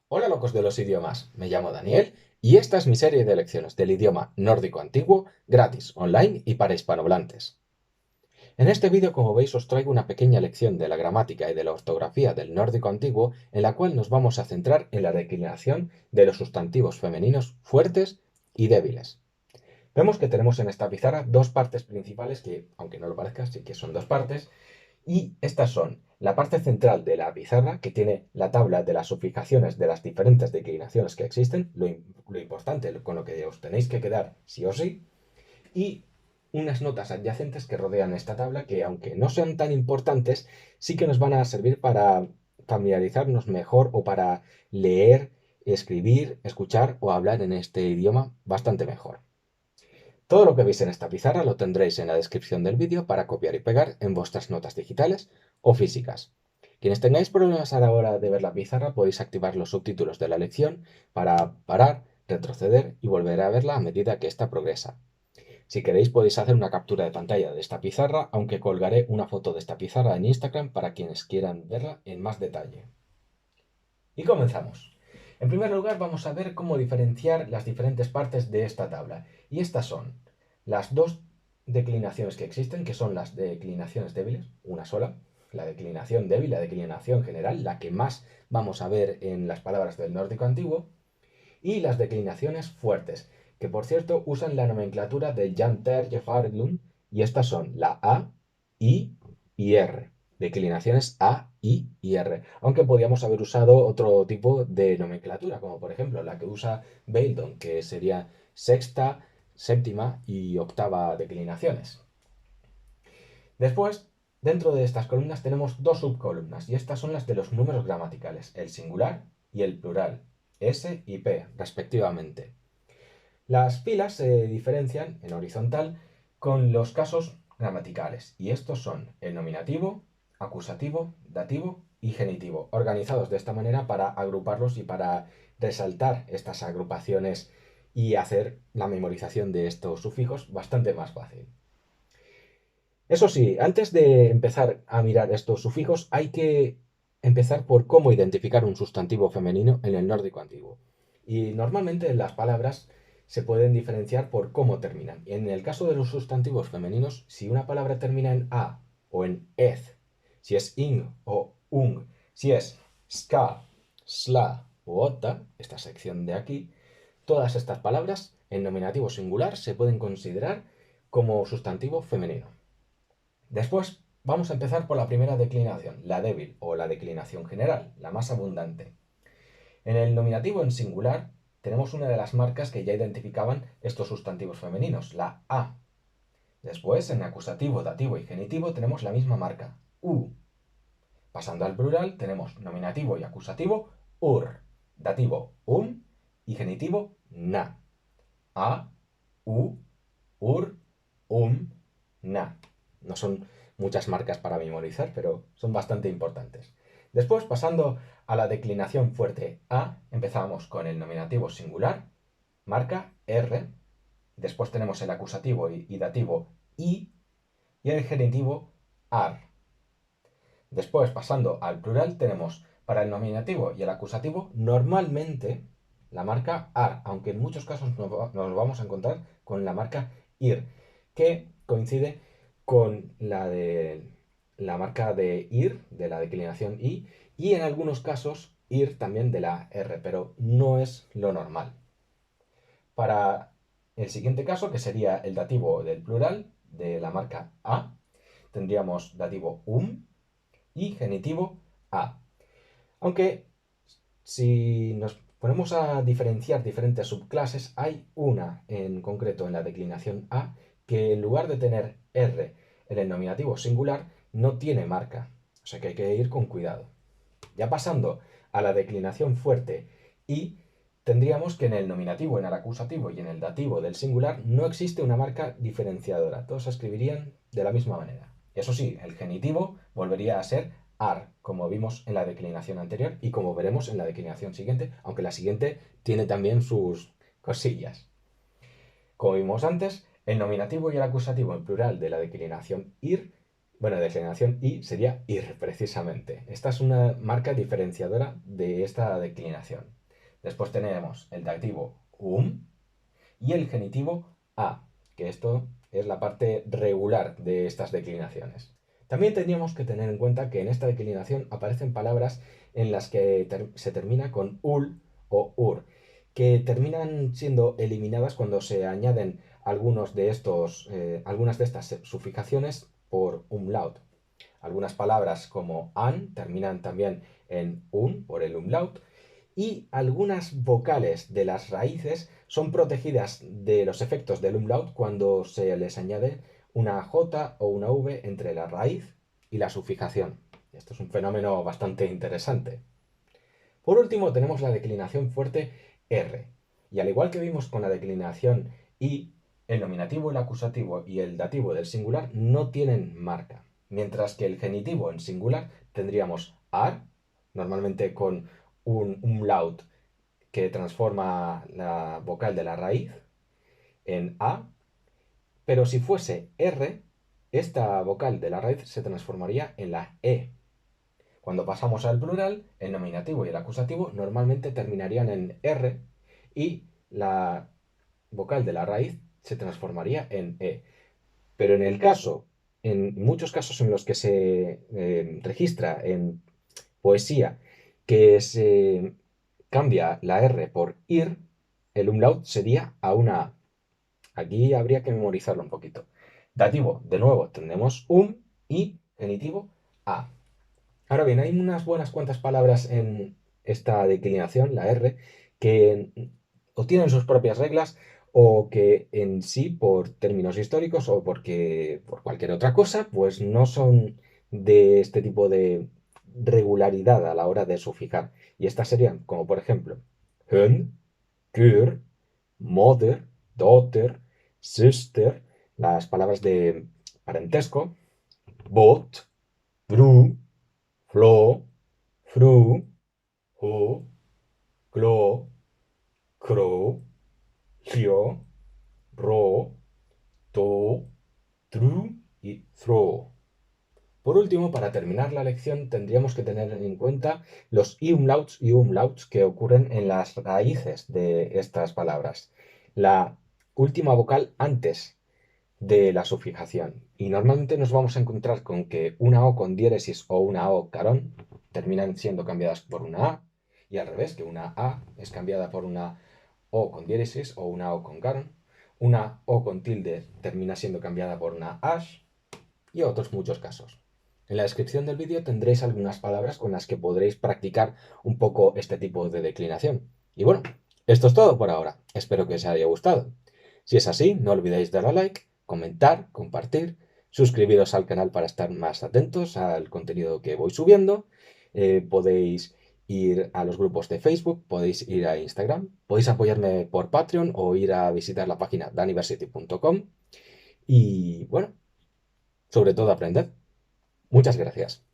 Hola locos de los idiomas, me llamo Daniel y esta es mi serie de lecciones del idioma nórdico antiguo, gratis, online y para hispanohablantes. En este vídeo, como veis, os traigo una pequeña lección de la gramática y de la ortografía del nórdico antiguo en la cual nos vamos a centrar en la declinación de los sustantivos femeninos fuertes y débiles. Vemos que tenemos en esta pizarra dos partes principales que, aunque no lo parezca, sí que son dos partes, y estas son la parte central de la pizarra, que tiene la tabla de las sufijaciones de las diferentes declinaciones que existen, lo importante, con lo que os tenéis que quedar sí o sí, y unas notas adyacentes que rodean esta tabla que, aunque no sean tan importantes, sí que nos van a servir para familiarizarnos mejor o para leer, escribir, escuchar o hablar en este idioma bastante mejor. Todo lo que veis en esta pizarra lo tendréis en la descripción del vídeo para copiar y pegar en vuestras notas digitales o físicas. Quienes tengáis problemas a la hora de ver la pizarra podéis activar los subtítulos de la lección para parar, retroceder y volver a verla a medida que ésta progresa. Si queréis podéis hacer una captura de pantalla de esta pizarra, aunque colgaré una foto de esta pizarra en Instagram para quienes quieran verla en más detalle. Y comenzamos. En primer lugar vamos a ver cómo diferenciar las diferentes partes de esta tabla. Y estas son las dos declinaciones que existen, que son las declinaciones débiles, una sola, la declinación débil, la declinación general, la que más vamos a ver en las palabras del nórdico antiguo, y las declinaciones fuertes, que por cierto usan la nomenclatura de Jan Terje Fahrlund, y estas son la A, I y R. Declinaciones A, I y R. Aunque podíamos haber usado otro tipo de nomenclatura, como por ejemplo la que usa Beildon, que sería sexta, séptima y octava declinaciones. Después, dentro de estas columnas tenemos dos subcolumnas, y estas son las de los números gramaticales, el singular y el plural, S y P, respectivamente. Las filas se diferencian en horizontal con los casos gramaticales, y estos son el nominativo, acusativo, dativo y genitivo, organizados de esta manera para agruparlos y para resaltar estas agrupaciones y hacer la memorización de estos sufijos bastante más fácil. Eso sí, antes de empezar a mirar estos sufijos, hay que empezar por cómo identificar un sustantivo femenino en el nórdico antiguo. Y normalmente las palabras se pueden diferenciar por cómo terminan. Y en el caso de los sustantivos femeninos, si una palabra termina en a o en ez, si es ing o ung, si es ska, sla o otta, esta sección de aquí, todas estas palabras en nominativo singular se pueden considerar como sustantivo femenino. Después vamos a empezar por la primera declinación, la débil o la declinación general, la más abundante. En el nominativo en singular tenemos una de las marcas que ya identificaban estos sustantivos femeninos, la A. Después, en acusativo, dativo y genitivo tenemos la misma marca, U. Pasando al plural tenemos nominativo y acusativo, UR, dativo, y genitivo, na. A, U, UR, na. No son muchas marcas para memorizar, pero son bastante importantes. Después, pasando a la declinación fuerte A, empezamos con el nominativo singular, marca R. Después tenemos el acusativo y dativo I y el genitivo AR. Después, pasando al plural, tenemos para el nominativo y el acusativo normalmente la marca AR, aunque en muchos casos nos vamos a encontrar con la marca IR, que coincide con la de la marca de IR, de la declinación I, y en algunos casos IR también de la R, pero no es lo normal. Para el siguiente caso, que sería el dativo del plural de la marca A, tendríamos dativo y genitivo a. Aunque si nos ponemos a diferenciar diferentes subclases, hay una en concreto en la declinación a que en lugar de tener r en el nominativo singular no tiene marca. O sea que hay que ir con cuidado. Ya pasando a la declinación fuerte y tendríamos que en el nominativo, en el acusativo y en el dativo del singular no existe una marca diferenciadora. Todos se escribirían de la misma manera. Eso sí, el genitivo volvería a ser ar, como vimos en la declinación anterior y como veremos en la declinación siguiente, aunque la siguiente tiene también sus cosillas. Como vimos antes, el nominativo y el acusativo en plural de la declinación ir Bueno, declinación I sería IR precisamente. Esta es una marca diferenciadora de esta declinación. Después tenemos el dativo y el genitivo a, que esto es la parte regular de estas declinaciones. También tendríamos que tener en cuenta que en esta declinación aparecen palabras en las que se termina con ul o ur, que terminan siendo eliminadas cuando se añaden algunas de estas sufijaciones por umlaut. Algunas palabras como an terminan también en un por el umlaut, y algunas vocales de las raíces son protegidas de los efectos del umlaut cuando se les añade una J o una V entre la raíz y la sufijación. Esto es un fenómeno bastante interesante. Por último, tenemos la declinación fuerte R. Y al igual que vimos con la declinación I, el nominativo, el acusativo y el dativo del singular no tienen marca. Mientras que el genitivo en singular tendríamos ar, normalmente con un umlaut que transforma la vocal de la raíz en A, pero si fuese R, esta vocal de la raíz se transformaría en la E. Cuando pasamos al plural, el nominativo y el acusativo normalmente terminarían en R y la vocal de la raíz se transformaría en E. Pero en muchos casos en los que se registra en poesía que se cambia la R por ir, el umlaut sería a una A. Aquí habría que memorizarlo un poquito. Dativo, de nuevo, tenemos y genitivo a. Ahora bien, hay unas buenas cuantas palabras en esta declinación, la R, que o tienen sus propias reglas o que en sí, por términos históricos o porque por cualquier otra cosa, pues no son de este tipo de regularidad a la hora de sufijar. Y estas serían, como por ejemplo, Hund, Kür, Mother, Daughter, Sister, las palabras de parentesco, Bot, Bru, Flo, Fru, Ho, Glo, Cro, Lio, Ro, To, Tru y Thro. Por último, para terminar la lección, tendríamos que tener en cuenta los umlauts y umlauts que ocurren en las raíces de estas palabras. La última vocal antes de la sufijación. Y normalmente nos vamos a encontrar con que una O con diéresis o una O carón terminan siendo cambiadas por una A, y al revés, que una A es cambiada por una O con diéresis o una O con carón. Una O con tilde termina siendo cambiada por una ash, y otros muchos casos. En la descripción del vídeo tendréis algunas palabras con las que podréis practicar un poco este tipo de declinación. Y bueno, esto es todo por ahora. Espero que os haya gustado. Si es así, no olvidéis darle a like, comentar, compartir, suscribiros al canal para estar más atentos al contenido que voy subiendo. Podéis ir a los grupos de Facebook, podéis ir a Instagram, podéis apoyarme por Patreon o ir a visitar la página daniversity.com. Y bueno, sobre todo aprended. Muchas gracias.